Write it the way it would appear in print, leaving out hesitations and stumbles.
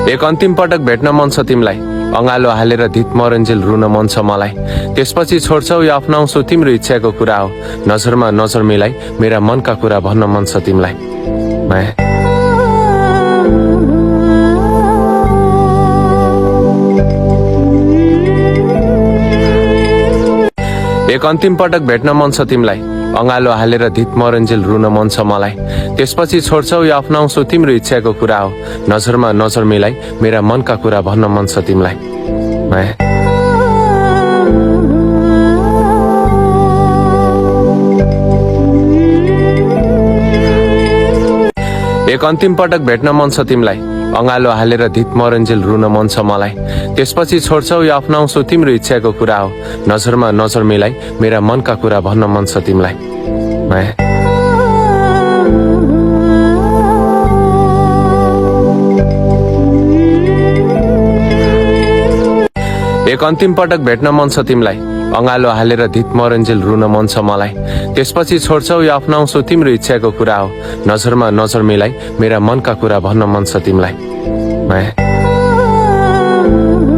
एक अन्तिम पटक भेट्न मन छ तिमीलाई, अँगालो हालेर धित मरन्जेल रुन मन छ मलाई। त्यसपछि छोड्छौ या अप्नाउँछौ तिम्रो इच्छाको कुरा हो, नजरमा नजर मिलाई मेरा मनका कुरा भन्न मन छ तिमीलाई। माया एक अन्तिम पटक भेट्न मन छ तिमीलाई, अँगालो हालेर धित मरन्जेल रुन मन छ मलाई। त्यसपछि छोड्छौ या अप्नाउँछौ तिम्रो इच्छाको कुरा हो, नजरमा नजर मिलाई मेरा मनका कुरा भन्न मन छ तिमीलाई। माया एक अन्तिम पटक भेट्न मन छ तिमीलाई, अँगालो हालेर धित मरन्जेल रुन मन छ मलाई। त्यसपछि छोड्छौ या अप्नाउँछौ तिम्रो इच्छाको कुरा हो, नजरमा नजर मिलाई मेरा मनका कुरा भन्न मन छ तिमीलाई। माया एक अन्तिम पटक भेट्न मन छ तिमीलाई, अँगालो हालेर धित मरन्जेल रुन मन छ मलाई। त्यसपछि छोड्छौ या अप्नाउँछौ तिम्रो इच्छाको कुरा हो, नजरमा नजर मिलाई मेरा मनका कुरा भन्न मन छ तिमीलाई। माया एक अन्तिम पटक भेट्न मन छ तिमीलाई, अँगालो हालेर धित मरन्जेल रुन मन छ मलाई। त्यसपछि छोड्छौ या अप्नाउँछौ तिम्रो इच्छाको कुरा हो, नजरमा नजर मिलाई मेरा मनका कुरा भन्न मन छ तिमीलाई। एक अन्तिम पटक भेट्न मन छ तिमीलाई, अँगालो हालेर धित मरन्जेल रुन मन छ मलाई। त्यसपछि छोड्छौ या अप्नाउँछौ तिम्रो इच्छाको कुरा हो, नजरमा नजर मिलाई मेरा मनका कुरा भन्न मन छ तिमीलाई। माया